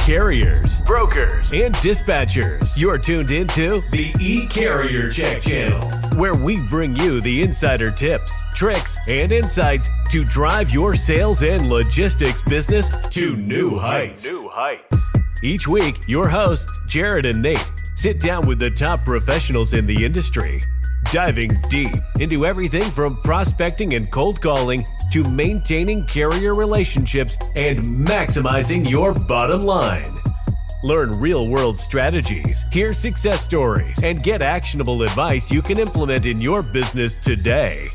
carriers, brokers, and dispatchers. You're tuned into the E-Carrier Check channel, where we bring you the insider tips, tricks, and insights to drive your sales and logistics business to new heights. Each week, your hosts, Jared and Nate, sit down with the top professionals in the industry, diving deep into everything from prospecting and cold calling to maintaining carrier relationships and maximizing your bottom line. Learn real-world strategies, hear success stories, and get actionable advice you can implement in your business today.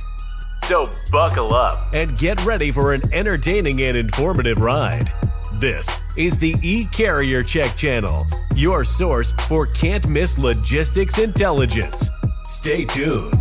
So buckle up and get ready for an entertaining and informative ride. This is the E-Carrier Check channel, your source for can't-miss logistics intelligence. Stay tuned.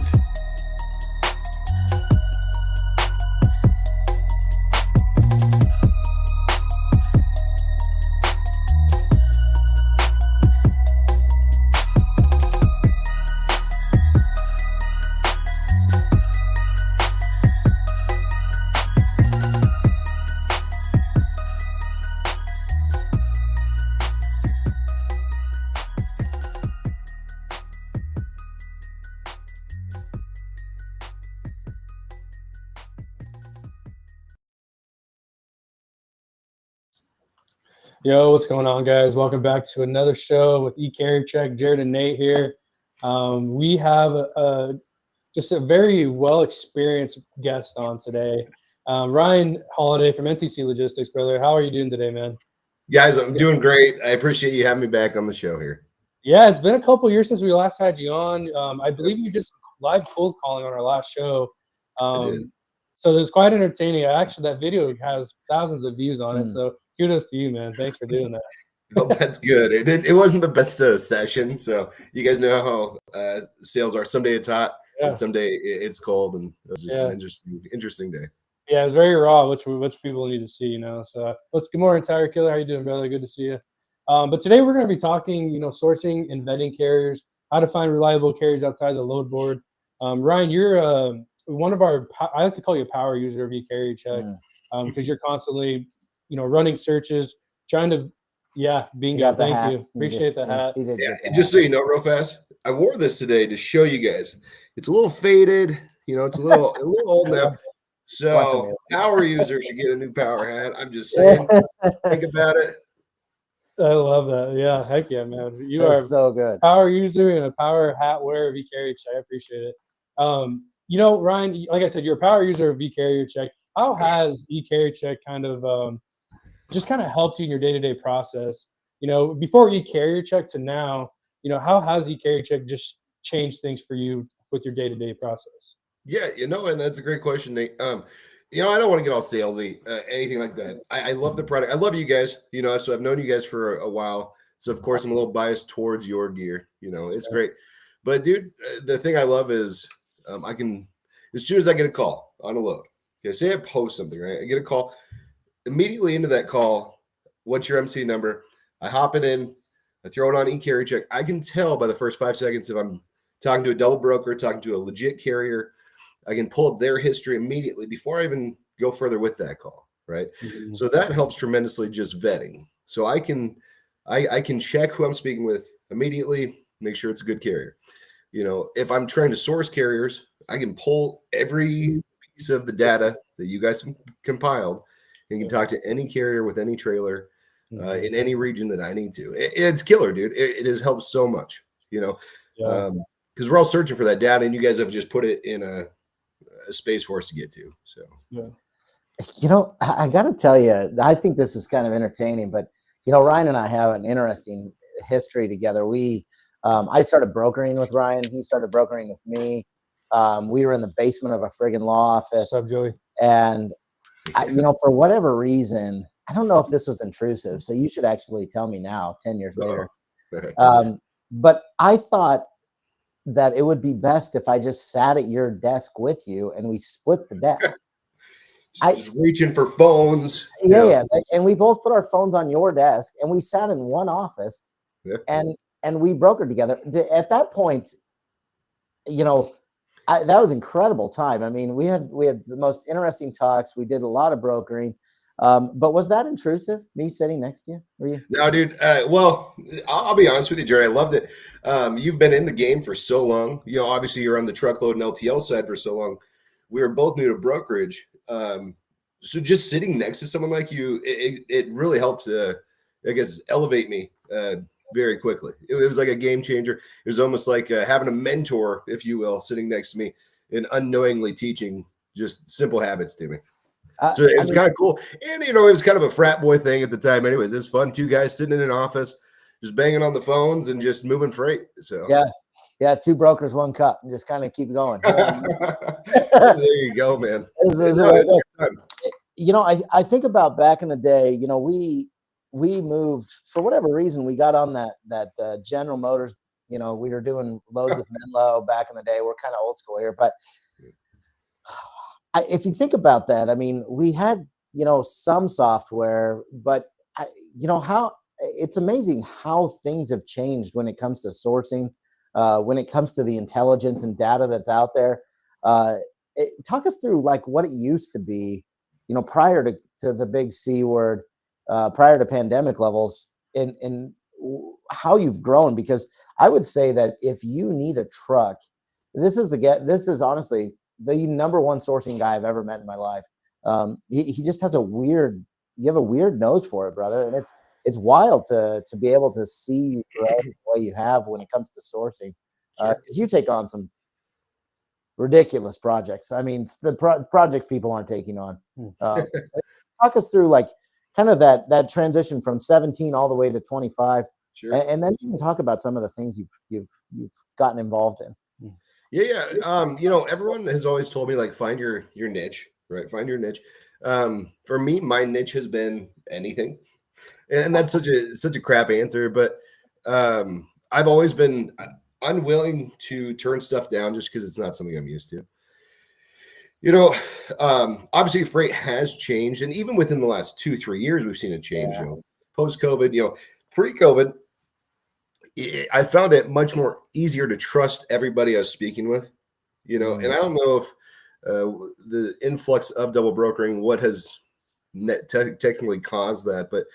Yo, what's going on, guys? Welcome back to another show with E-Carrier Check. Jared and Nate here. We have just a very well-experienced guest on today. Ryan Holiday from NTC Logistics, brother. How are you doing today, man? Guys, I'm doing great. I appreciate you having me back on the show here. Yeah, it's been a couple years since we last had you on. I believe you just live cold calling on our last show. I did. So it was quite entertaining. Actually, that video has thousands of views on it. So kudos to you, man. Thanks for doing that. Oh, that's good. It wasn't the best session. So you guys know how sales are. Someday it's hot, and someday it's cold, and it was just an interesting day. Yeah, it was very raw, which people need to see, you know. So let's get more in Tire Killer. How you doing, brother? Good to see you. But today we're going to be talking, sourcing and vetting carriers, how to find reliable carriers outside the load board. Ryan, you're one of our, I like to call you a power user of E-Carrier Check, because you're constantly, running searches, trying to, bingo. Thank you. Appreciate the hat. Yeah, and just so you know, real fast, I wore this today to show you guys. It's a little faded, it's a little old now. So power users should get a new power hat. I'm just saying, think about it. I love that. Yeah, heck yeah, man. You That's are so good. Power user and a power hat wearer of E-Carrier Check. I appreciate it. Ryan, like I said, you're a power user of E-Carrier Check. How has E-Carrier Check kind of helped you in your day-to-day process? Before E-Carrier Check to now, how has E-Carrier Check just changed things for you with your day-to-day process? Yeah, and that's a great question, Nate. I don't want to get all salesy, anything like that. I love the product. I love you guys, so I've known you guys for a while. So, of course, I'm a little biased towards your gear. It's great. But, dude, the thing I love is I can, as soon as I get a call on a load, say I post something, right? I get a call. Immediately into that call, what's your MC number? I hop it in. I throw it on E-Carrier Check. I can tell by the first 5 seconds if I'm talking to a double broker, talking to a legit carrier. I can pull up their history immediately before I even go further with that call, right? Mm-hmm. So that helps tremendously, just vetting. So I can check who I'm speaking with immediately, make sure it's a good carrier. If I'm trying to source carriers, I can pull every piece of the data that you guys have compiled and can talk to any carrier with any trailer in any region that I need to. It's killer, dude. It has helped so much, because we're all searching for that data, and you guys have just put it in a space for us to get to. So, I got to tell you, I think this is kind of entertaining, but Ryan and I have an interesting history together. I started brokering with Ryan. He started brokering with me. We were in the basement of a friggin' law office. What's up, Joey? And for whatever reason, I don't know if this was intrusive, so you should actually tell me now, 10 years later. But I thought that it would be best if I just sat at your desk with you and we split the desk. Just reaching for phones. Yeah. And we both put our phones on your desk and we sat in one office and we brokered together. At that point, that was incredible time. I mean, we had the most interesting talks. We did a lot of brokering. But was that intrusive, me sitting next to you? Were you? No, dude. Well, I'll be honest with you, Jerry. I loved it. You've been in the game for so long. Obviously you're on the truckload and LTL side for so long. We were both new to brokerage. So just sitting next to someone like you, it really helped, I guess, elevate me very quickly. It was like a game changer. It was almost like having a mentor, if you will, sitting next to me and unknowingly teaching just simple habits to me. So it was kind of cool. And, it was kind of a frat boy thing at the time. Anyways, it was fun. Two guys sitting in an office, just banging on the phones and just moving freight. So yeah, two brokers, one cup, and just kind of keep going. There you go, man. I think about back in the day, we moved for whatever reason. We got on that General Motors. We were doing loads with Menlo back in the day. We're kind of old school here, but if you think about that, I mean, we had, some software, but how it's amazing how things have changed when it comes to sourcing, when it comes to the intelligence and data that's out there. Talk us through like what it used to be, prior to the big C word, prior to pandemic levels, and how you've grown. Because I would say that if you need a truck, this is honestly the number one sourcing guy I've ever met in my life. He just has you have a weird nose for it, brother. And it's wild to be able to see you grow the way you have when it comes to sourcing. Because you take on some ridiculous projects. I mean, the projects people aren't taking on. Talk us through like kind of that transition from 17 all the way to 25. Sure. And then you can talk about some of the things you've gotten involved in. Yeah. Everyone has always told me like find your niche, right? Find your niche. For me, my niche has been anything, and that's such a crap answer. But I've always been unwilling to turn stuff down just because it's not something I'm used to. Obviously freight has changed, and even within the last 2-3 years, we've seen a change. Yeah. Post-COVID, pre-COVID, I found it much more easier to trust everybody I was speaking with, and I don't know if the influx of double brokering, what has technically caused that, but,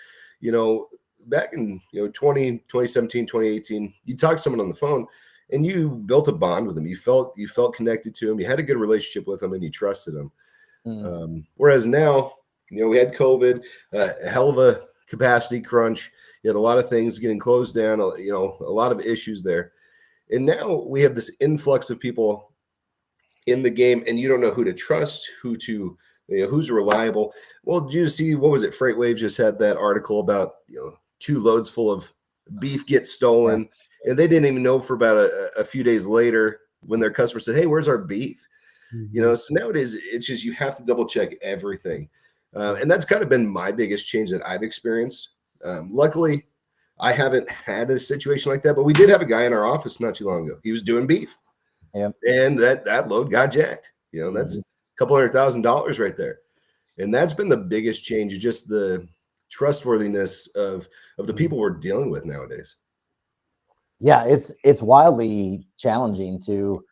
back in 2017, 2018, you talk to someone on the phone and you built a bond with them. You felt connected to them. You had a good relationship with them and you trusted them. Whereas now, we had COVID, a hell of a capacity crunch. You had a lot of things getting closed down, a lot of issues there. And now we have this influx of people in the game and you don't know who to trust, who's reliable. Well, did you see, what was it? FreightWave just had that article about, 2 loads full of beef get stolen. Yeah. And they didn't even know for about a few days later when their customer said, hey, where's our beef? So nowadays it's just, you have to double check everything. And that's kind of been my biggest change that I've experienced. Luckily, I haven't had a situation like that, but we did have a guy in our office not too long ago. He was doing beef. Yeah. And that load got jacked. That's a couple $100,000 right there. And that's been the biggest change, just the trustworthiness of the people we're dealing with nowadays. Yeah, it's wildly challenging to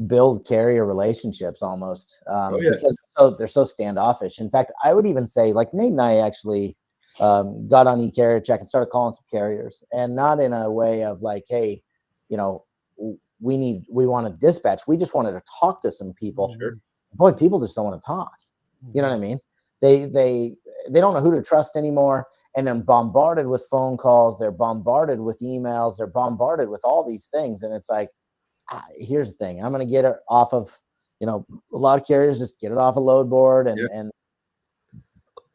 build carrier relationships almost because they're so standoffish. In fact, I would even say like Nate and I actually got on eCarrier Check and started calling some carriers, and not in a way of like, hey, we want to dispatch. We just wanted to talk to some people. Sure. Boy, people just don't want to talk. You know what I mean? They don't know who to trust anymore, and they're bombarded with phone calls. They're bombarded with emails. They're bombarded with all these things, and it's like, here's the thing: I'm going to get it off of, a lot of carriers just get it off a load board, and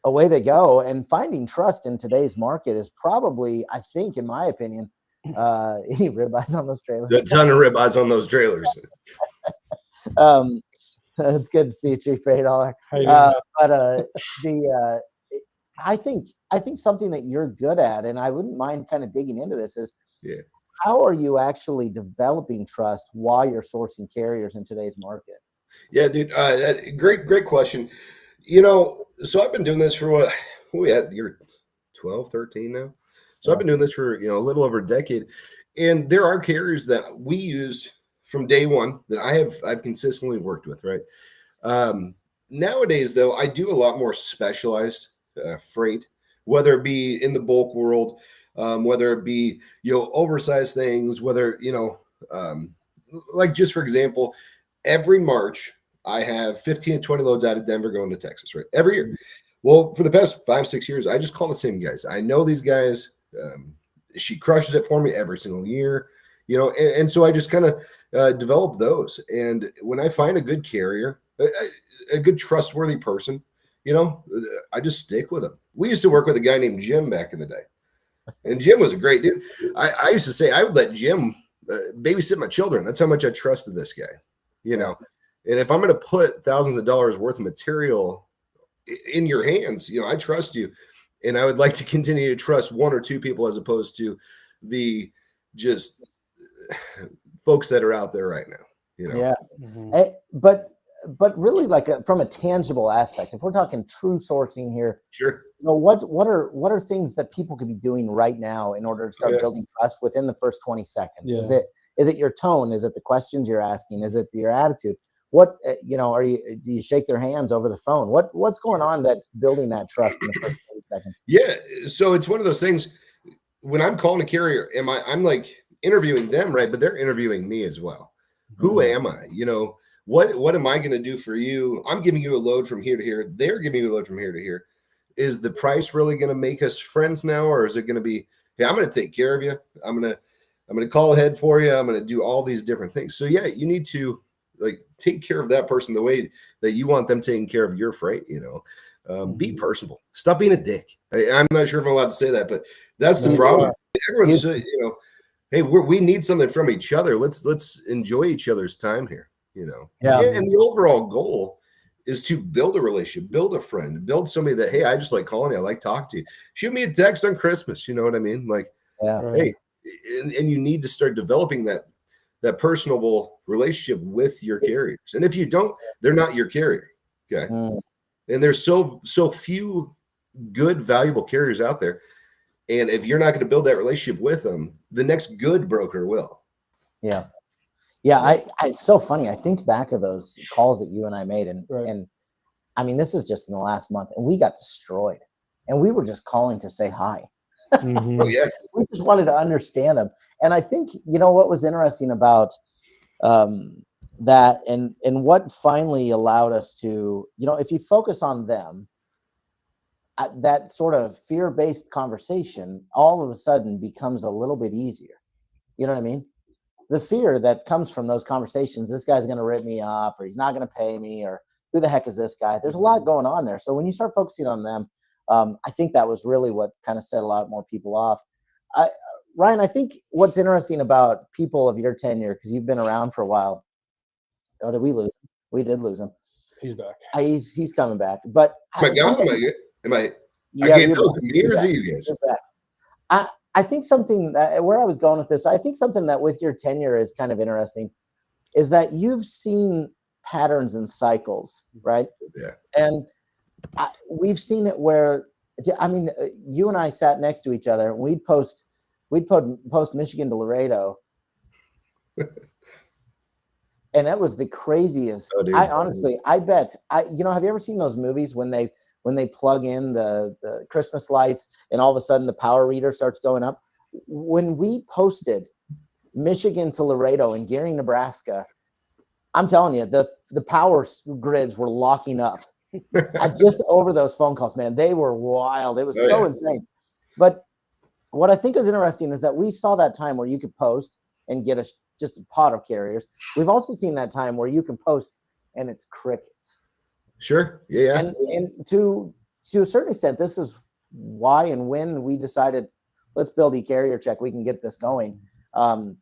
away they go. And finding trust in today's market is probably, I think, in my opinion, any ribeyes on those trailers. A ton of ribeyes on those trailers. It's good to see you, Chief Freight Hauler. I think something that you're good at, and I wouldn't mind kind of digging into this, is how are you actually developing trust while you're sourcing carriers in today's market? Yeah, dude. Great question. So I've been doing this for what we had, you're 12, 13 now. So I've been doing this for, a little over a decade. And there are carriers that we used from day one that I've consistently worked with, right? nowadays, though, I do a lot more specialized freight, whether it be in the bulk world, whether it be, oversized things, whether, like just for example, every March I have 15 to 20 loads out of Denver going to Texas, right? Every year. Well, for the past 5-6 years, I just call the same guys. I know these guys. She crushes it for me every single year, and so I just kind of develop those. And when I find a good carrier, a good trustworthy person, I just stick with them. We used to work with a guy named Jim back in the day, and Jim was a great dude. I used to say I would let Jim babysit my children. That's how much I trusted this guy, And if I'm going to put thousands of dollars worth of material in your hands, I trust you. And I would like to continue to trust one or two people as opposed to the just folks that are out there right now. Yeah. Mhm. But really, like from a tangible aspect, if we're talking true sourcing here, Sure. what are things that people could be doing right now in order to start building trust within the first 20 seconds? Yeah. Is it your tone? Is it the questions you're asking? Is it your attitude? What do you shake their hands over the phone? What's going on that's building that trust in the first 20 seconds? Yeah. So it's one of those things when I'm calling a carrier, I'm like interviewing them, right? But they're interviewing me as well. Who am I? What am I going to do for you? I'm giving you a load from here to here. They're giving you a load from here to here. Is the price really going to make us friends now? Or is it going to be, hey, I'm going to take care of you. I'm going to call ahead for you. I'm going to do all these different things. So yeah, you need to take care of that person the way that you want them taking care of your freight, be personable, stop being a dick. I'm not sure if I'm allowed to say that, but that's the problem. Everyone's, hey, we need something from each other. Let's enjoy each other's time here, Yeah. And the overall goal is to build a relationship, build a friend, build somebody that, hey, I just like calling you. I like talking to you. Shoot me a text on Christmas. You know what I mean? Like, hey, and you need to start developing that personable relationship with your carriers. And if you don't, they're not your carrier. Okay. And there's so few good, valuable carriers out there. And if you're not going to build that relationship with them, the next good broker will. Yeah. Yeah. It's so funny. I think back of those calls that you and I made and I mean, this is just in the last month and we got destroyed and we were just calling to say hi. Oh yeah. We just wanted to understand them. And I think, what was interesting about that and what finally allowed us to, if you focus on them, that sort of fear-based conversation all of a sudden becomes a little bit easier. You know what I mean? The fear that comes from those conversations, this guy's going to rip me off or he's not going to pay me or who the heck is this guy? There's a lot going on there. So when you start focusing on them, I think that was really what kind of set a lot more people off. Ryan, I think what's interesting about people of your tenure, because you've been around for a while. Oh, did we lose him? We did lose him. He's back. He's coming back. But Am I gone? I can't tell if it's me or is it you guys? I think something that where I was going with this, I think something that with your tenure is kind of interesting is that you've seen patterns and cycles, right? Yeah. And we've seen it where, I mean, you and I sat next to each other and we'd post Michigan to Laredo. And that was the craziest. Oh, dude. I bet, have you ever seen those movies when they plug in the Christmas lights and all of a sudden the power reader starts going up? When we posted Michigan to Laredo in Gary, Nebraska, I'm telling you, the power grids were locking up. Just over those phone calls, man. They were wild. It was insane. But what I think is interesting is that we saw that time where you could post and get just a pot of carriers. We've also seen that time where you can post and it's crickets. Sure. Yeah. And to a certain extent, this is why and when we decided, let's build e-carrier check. We can get this going. Talk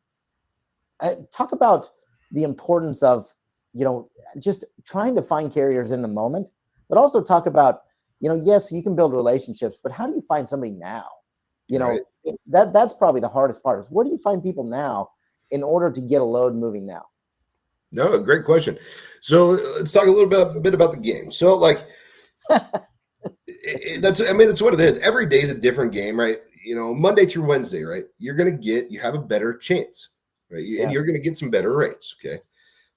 about the importance of, just trying to find carriers in the moment, but also talk about, yes, you can build relationships, but how do you find somebody now? Right. That's probably the hardest part is where do you find people now in order to get a load moving now? No, great question. So let's talk a little bit about the game. So that's what it is. Every day is a different game, right? Monday through Wednesday, right? You have a better chance, right? And you're going to get some better rates. Okay.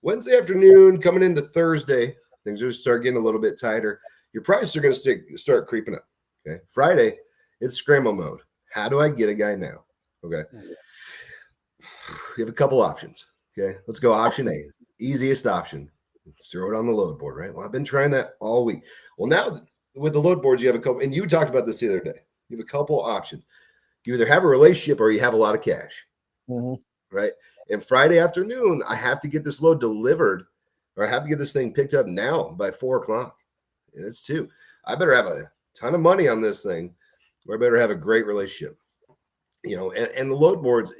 Wednesday afternoon coming into Thursday, Things are start getting a little bit tighter. Your prices are going to start creeping up. Okay. Friday, it's scramble mode. How do I get a guy now? Okay. You have a couple options. Okay. Let's go option A. Easiest option. Let's throw it on the load board, right? Well, I've been trying that all week. Well, now with the load boards, you have a couple, and you talked about this the other day. You have a couple options. You either have a relationship or you have a lot of cash, right? And Friday afternoon, I have to get this load delivered, or I have to get this thing picked up now by 4:00. And it's 2. I better have a ton of money on this thing, or I better have a great relationship. You know, and the load boards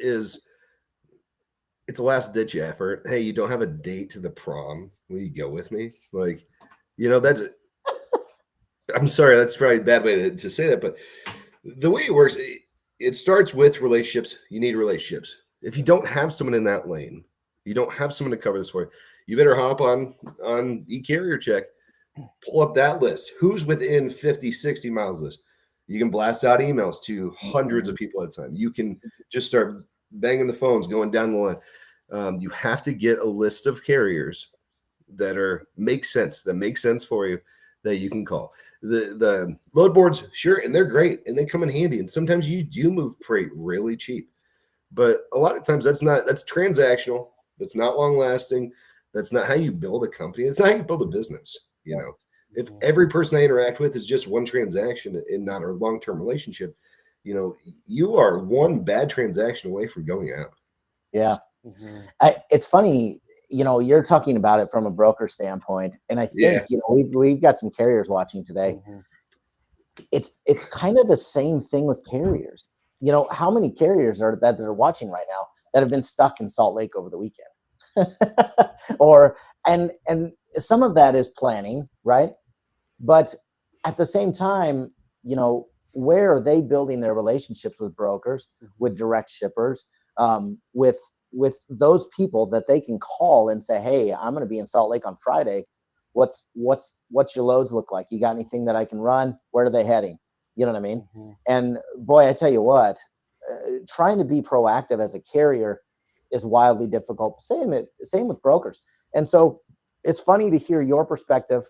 it's a last ditch effort. Hey, you don't have a date to the prom. Will you go with me? Like, you know, I'm sorry, that's probably a bad way to say that, but the way it works, it starts with relationships. You need relationships. If you don't have someone in that lane, you don't have someone to cover this for you better hop on eCarrier Check, pull up that list. Who's within 50, 60 miles list? You can blast out emails to hundreds of people at a time. You can just start banging the phones, going down the line. You have to get a list of carriers that make sense for you, that you can call. The load boards, sure, and they're great, and they come in handy. And sometimes you do move freight really cheap, but a lot of times that's transactional. That's not long lasting. That's not how you build a company. It's not how you build a business. You know, if every person I interact with is just one transaction and not a long-term relationship, you know, you are one bad transaction away from going out. Yeah. It's funny, you know, you're talking about it from a broker standpoint, and I think you know we've got some carriers watching today. It's kind of the same thing with carriers. You know, how many carriers are watching right now that have been stuck in Salt Lake over the weekend? and some of that is planning, right? But at the same time, you know, where are they building their relationships with brokers, with direct shippers, with those people that they can call and say, hey, I'm going to be in Salt Lake on Friday. What's your loads look like? You got anything that I can run? Where are they heading? You know what I mean? And boy, I tell you what, trying to be proactive as a carrier is wildly difficult. Same with brokers. And so it's funny to hear your perspective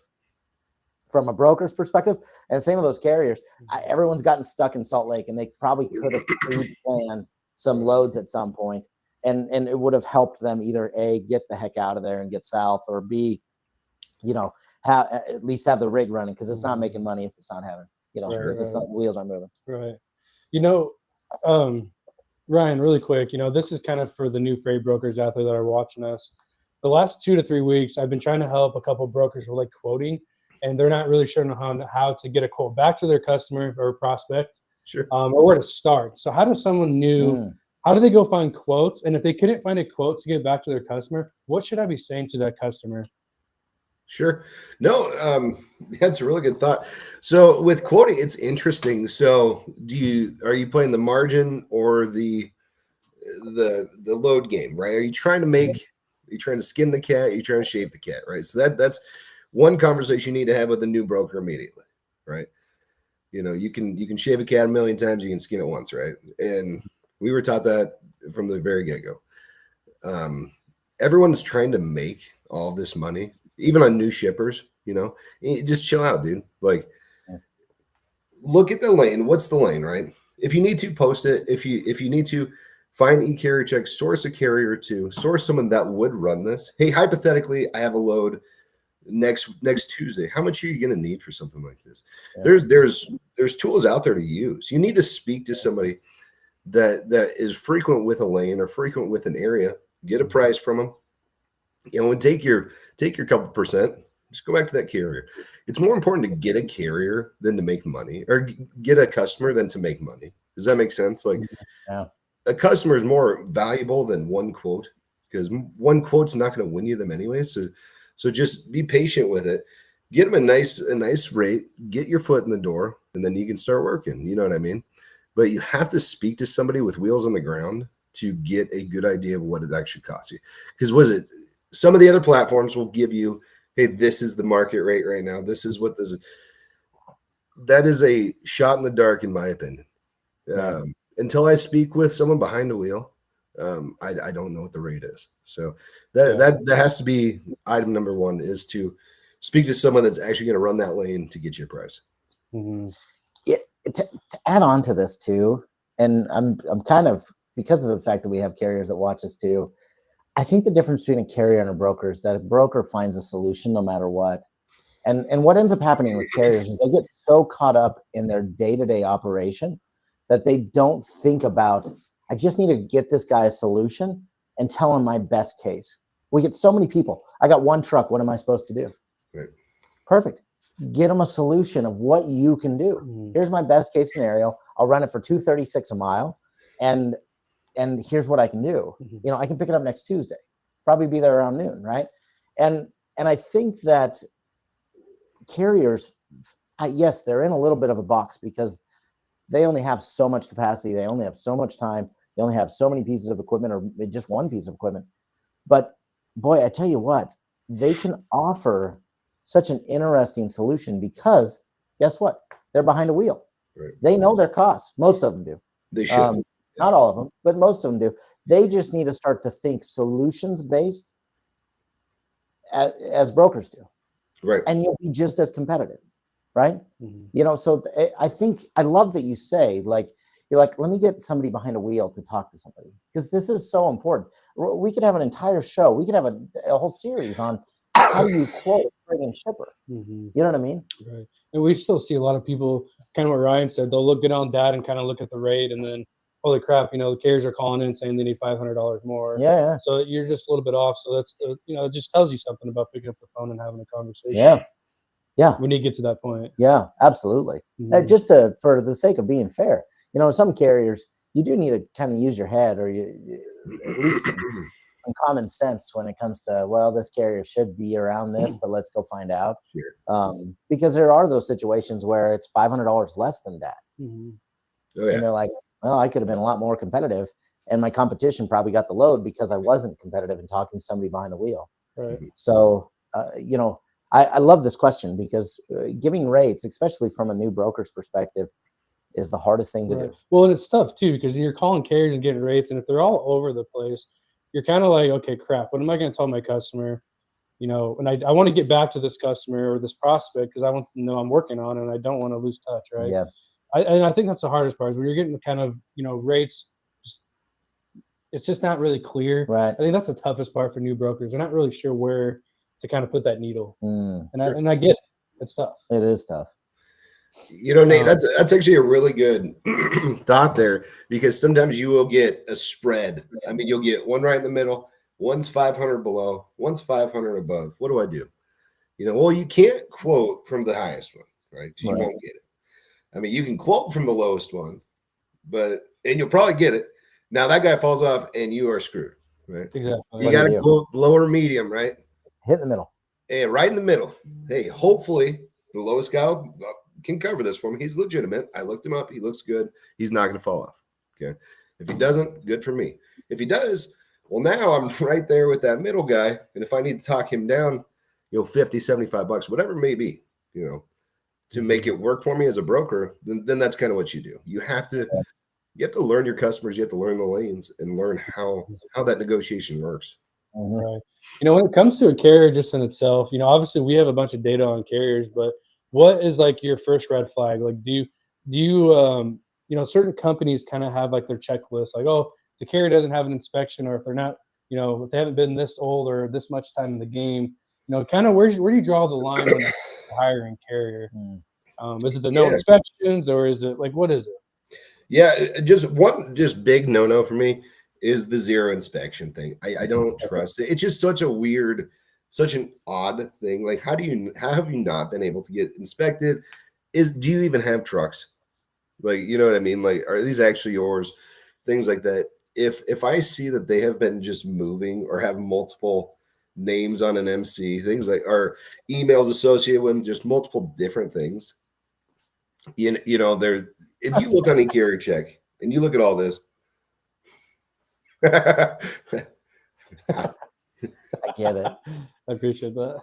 from a broker's perspective, and same with those carriers. Everyone's gotten stuck in Salt Lake, and they probably could have pre-planned some loads at some point, and it would have helped them either A, get the heck out of there and get south, or B, you know, at least have the rig running, because it's not making money if it's not having, you know, if it's not, the wheels aren't moving. Right. You know, Ryan, really quick, you know, this is kind of for the new freight brokers out there that are watching us. The last 2 to 3 weeks, I've been trying to help a couple of brokers with like quoting, and they're not really sure how to get a quote back to their customer or prospect, or where to start. So how does someone how do they go find quotes? And if they couldn't find a quote to get back to their customer, what should I be saying to that customer? Sure. No, that's a really good thought. So with quoting, it's interesting. So are you playing the margin or the load game, right? Are you trying to skin the cat? Are you trying to shave the cat, right? So that's one conversation you need to have with a new broker immediately, right? You know, you can shave a cat a million times, you can skin it once, right? And we were taught that from the very get-go. Everyone's trying to make all of this money, even on new shippers. You know, just chill out, dude. Like, look at the lane. What's the lane, right? If you need to, post it. If you need to, find eCarrier Check, source a carrier to source someone that would run this. Hey, hypothetically, I have a load next Tuesday. How much are you going to need for something like this? There's tools out there to use. You need to speak to somebody that is frequent with a lane or frequent with an area. Get a price from them. You know, and take your couple percent. Just go back to that carrier. It's more important to get a carrier than to make money, or get a customer than to make money. Does that make sense? Like, a customer is more valuable than one quote, because one quote's not going to win you them anyway. So just be patient with it. Get them a nice rate. Get your foot in the door, and then you can start working. You know what I mean? But you have to speak to somebody with wheels on the ground to get a good idea of what it actually costs you. Because some of the other platforms will give you, hey, this is the market rate right now. This is what this is. That is a shot in the dark, in my opinion. Until I speak with someone behind the wheel, I don't know what the rate is. So that has to be item number one, is to speak to someone that's actually going to run that lane to get you a price. Mm-hmm. To add on to this too, and I'm kind of, because of the fact that we have carriers that watch us too, I think the difference between a carrier and a broker is that a broker finds a solution no matter what. And what ends up happening with carriers is they get so caught up in their day-to-day operation that they don't think about, I just need to get this guy a solution and tell him my best case. We get so many people. I got one truck. What am I supposed to do? Right. Perfect. Get them a solution of what you can do. Mm-hmm. Here's my best case scenario. I'll run it for $236 a mile. And here's what I can do. Mm-hmm. I can pick it up next Tuesday, probably be there around noon. Right. And I think that carriers, yes, they're in a little bit of a box because they only have so much capacity. They only have so much time. They only have so many pieces of equipment, or just one piece of equipment. But boy, I tell you what, they can offer such an interesting solution because guess what? They're behind a wheel. Right. They know their costs. Most of them do. They should. Not all of them, but most of them do. They just need to start to think solutions based as brokers do. Right. And you'll be just as competitive, right? Mm-hmm. So I think I love that you say, like, you're like, let me get somebody behind a wheel to talk to somebody, because this is so important. We could have an entire show. We could have a whole series on how do you quote a friggin' shipper. Mm-hmm. You know what I mean? Right. And we still see a lot of people, kind of what Ryan said, they'll look good on that and kind of look at the rate, and then, holy crap, the carriers are calling in saying they need $500 more. Yeah. So you're just a little bit off. So that's, it just tells you something about picking up the phone and having a conversation. Yeah. We need to get to that point. Yeah, absolutely. Mm-hmm. Just for the sake of being fair, some carriers, you do need to kind of use your head, or at least some common sense when it comes to, well, this carrier should be around this, but let's go find out. Sure. Because there are those situations where it's $500 less than that. Mm-hmm. Oh, yeah. And they're like, well, I could have been a lot more competitive, and my competition probably got the load because I wasn't competitive in talking to somebody behind the wheel. Right. So, I love this question because giving rates, especially from a new broker's perspective, is the hardest thing to do. Well, and it's tough too, because you're calling carriers and getting rates, and if they're all over the place, you're kind of like, okay, crap, what am I going to tell my customer? And I want to get back to this customer or this prospect because I want to know I'm working on it, and I don't want to lose touch, right? Yeah. And I think that's the hardest part, is when you're getting the kind of, rates, it's just not really clear. Right. I think that's the toughest part for new brokers. They're not really sure where to kind of put that needle. And I get it. It's tough. It is tough. Nate, that's actually a really good thought there, because sometimes you will get a spread. I mean, you'll get one right in the middle, one's 500 below, one's 500 above. What do I do? Well, you can't quote from the highest one, right? 'Cause you won't get it. I mean, you can quote from the lowest one, and you'll probably get it. Now that guy falls off and you are screwed, right? Exactly. You got to quote lower medium, right? Hit in the middle. Hey, right in the middle. Hey, hopefully the lowest guy can cover this for me. He's legitimate. I looked him up. He looks good. He's not going to fall off. Okay. If he doesn't, good for me. If he does, well, now I'm right there with that middle guy. And if I need to talk him down, $50, $75, whatever it may be, to make it work for me as a broker, then that's kind of what you do. You have to learn your customers. You have to learn the lanes and learn how that negotiation works. Right. When it comes to a carrier just in itself, obviously we have a bunch of data on carriers, but what is like your first red flag? Like, do you certain companies kind of have like their checklist, like, oh, if the carrier doesn't have an inspection, or if they're not, if they haven't been this old or this much time in the game, kind of where do you draw the line when you're hiring carrier? Is it the no inspections, or is it like, what is it? Yeah, just big no for me is the zero inspection thing. I don't trust it. It's just such an odd thing. Like, how have you not been able to get inspected? Do you even have trucks? Like, you know what I mean? Like, are these actually yours? Things like that. If I see that they have been just moving or have multiple names on an MC, things like, or emails associated with just multiple different things, if you look on e-carrier check and you look at all this, I get it. I appreciate that.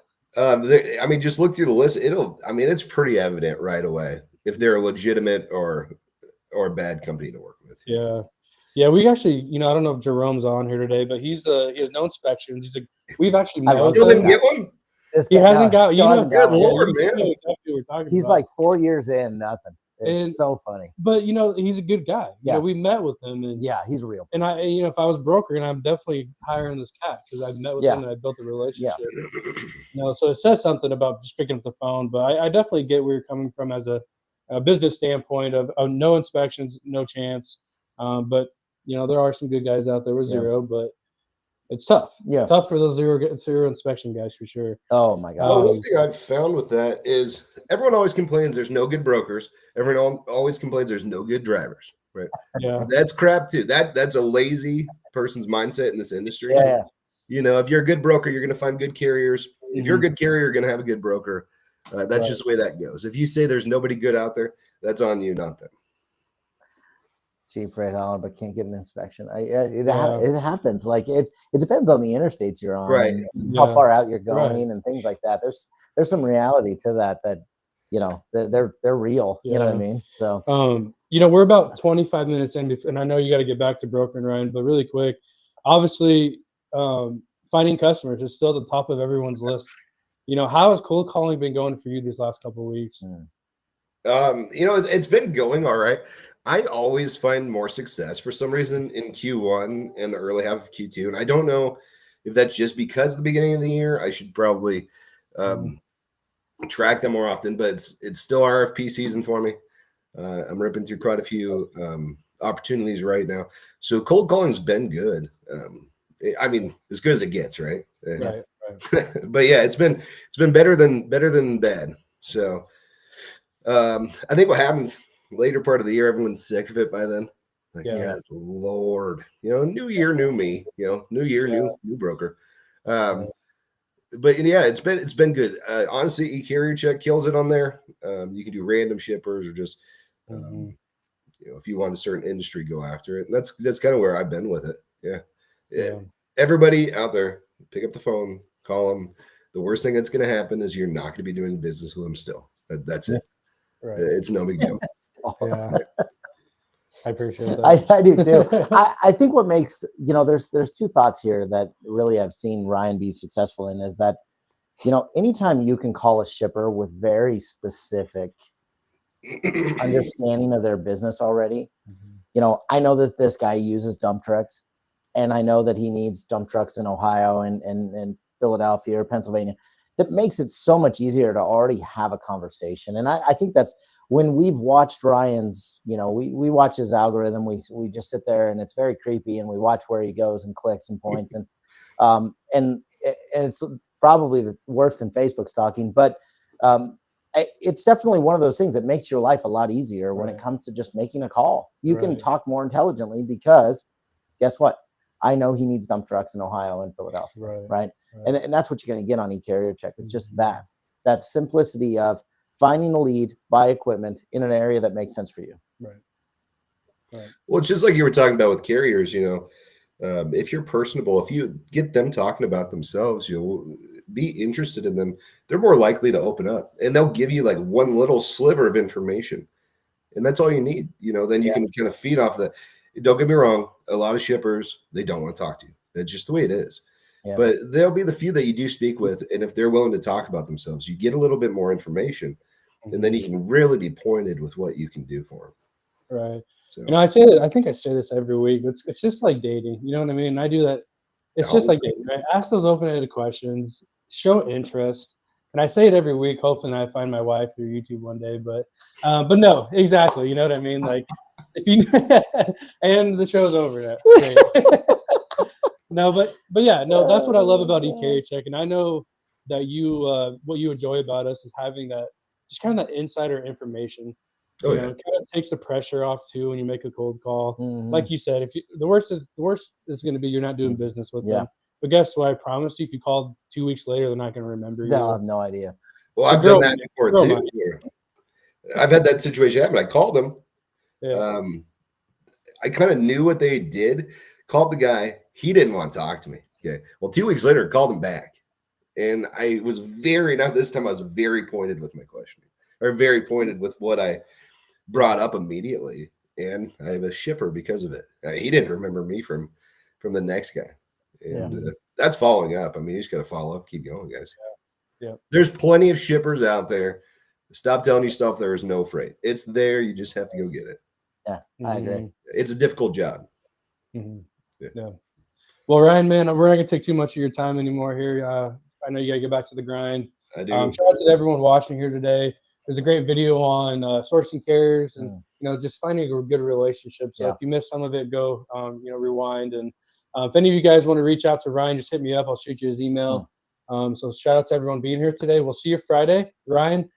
Just look through the list. It's pretty evident right away if they're a legitimate or a bad company to work with. Yeah. We actually, I don't know if Jerome's on here today, but he has no inspections. We've actually still didn't get one. This He guy hasn't got, still hasn't Good got one. Lord, you man. know exactly what we're talking He's about. like 4 years in, nothing. It's And- so funny. But he's a good guy. You know, we met with him, and Yeah, he's real. And I, if I was broker, and I'm definitely hiring this cat because I've met with him and I built a relationship. So it says something about just picking up the phone. But I definitely get where you're coming from as a business standpoint of no inspections, no chance. But there are some good guys out there with zero, but it's tough. Yeah, tough for those zero inspection guys for sure. Oh my God. Well, one thing I've found with that is everyone always complains there's no good brokers. Everyone always complains there's no good drivers, right? Yeah. That's crap too. That's a lazy person's mindset in this industry. Yeah. If you're a good broker, you're going to find good carriers. If you're a good carrier, you're going to have a good broker. That's just the way that goes. If you say there's nobody good out there, that's on you, not them. Cheap freight hauler, but can't get an inspection. It happens. Like it depends on the interstates you're on, Right. and how far out you're going, and things like that. There's some reality to that they're real. You know what I mean? So we're about 25 minutes in, and I know you got to get back to brokering, Ryan, but really quick, obviously, finding customers is still at the top of everyone's list. How has cold calling been going for you these last couple of weeks? It's been going all right. I always find more success for some reason in Q1 and the early half of Q2. And I don't know if that's just because the beginning of the year. I should probably track them more often, but it's still RFP season for me. I'm ripping through quite a few opportunities right now. So cold calling's been good. As good as it gets, right? Right. But yeah, it's been better than bad. So I think what happens later part of the year, everyone's sick of it by then. Like, Lord, new year, new me, new year, new broker. But yeah, it's been good. Honestly, e-carrier check kills it on there. You can do random shippers or just, if you want a certain industry, go after it. And that's kind of where I've been with it. Yeah. Everybody out there, pick up the phone, call them. The worst thing that's going to happen is you're not going to be doing business with them still. That's it. Right. It's no big deal. Yeah. I appreciate that. I do too. I think what makes, there's two thoughts here that really I've seen Ryan be successful in is that, anytime you can call a shipper with very specific understanding of their business already, I know that this guy uses dump trucks, and I know that he needs dump trucks in Ohio and Philadelphia or Pennsylvania. That makes it so much easier to already have a conversation. And I think that's when we've watched Ryan's, we watch his algorithm, we just sit there and it's very creepy and we watch where he goes and clicks and points and it's probably worse than Facebook stalking, but it's definitely one of those things that makes your life a lot easier when it comes to just making a call. You can talk more intelligently because guess what? I know he needs dump trucks in Ohio and Philadelphia, right? And that's what you're going to get on e-carrier check. It's just that simplicity of finding a lead, buy equipment in an area that makes sense for you. Right. Well, it's just like you were talking about with carriers, if you're personable, if you get them talking about themselves, you'll be interested in them. They're more likely to open up, and they'll give you like one little sliver of information, and that's all you need. Then you can kind of feed off that. Don't get me wrong. A lot of shippers, they don't want to talk to you. That's just the way it is. Yeah. But there'll be the few that you do speak with. And if they're willing to talk about themselves, you get a little bit more information. And then you can really be pointed with what you can do for them. Right. So, I say that, I think I say this every week. It's just like dating. You know what I mean? I do that. It's just like dating, right? Ask those open-ended questions, show interest. And I say it every week. Hopefully I find my wife through YouTube one day. But no, exactly. You know what I mean? Like, if you and the show's over now. No, but yeah, no, that's what I love about e-carrier check, and I know that you what you enjoy about us is having that just kind of that insider information. It kind of takes the pressure off too when you make a cold call. Like you said, if the worst is going to be you're not doing business with them. But guess what? I promise you, if you called 2 weeks later, they're not going to remember you. I have no idea. Well, I've done that before too. I've had that situation happen. I called them. Yeah. I kind of knew what they did. Called the guy. He didn't want to talk to me. Okay. Well, 2 weeks later, called him back. And I was not this time, I was very pointed with my questioning, or very pointed with what I brought up immediately. And I have a shipper because of it. He didn't remember me from the next guy. And that's following up. I mean, you just got to follow up, keep going, guys. Yeah. There's plenty of shippers out there. Stop telling yourself there is no freight. It's there. You just have to go get it. Yeah, I agree. It's a difficult job. Yeah. Well, Ryan, man, we're not gonna take too much of your time anymore here. I know you gotta get back to the grind. I do. Shout out to everyone watching here today. There's a great video on sourcing carriers and just finding a good relationship. So if you missed some of it, go rewind. And if any of you guys want to reach out to Ryan, just hit me up. I'll shoot you his email. So shout out to everyone being here today. We'll see you Friday. Ryan,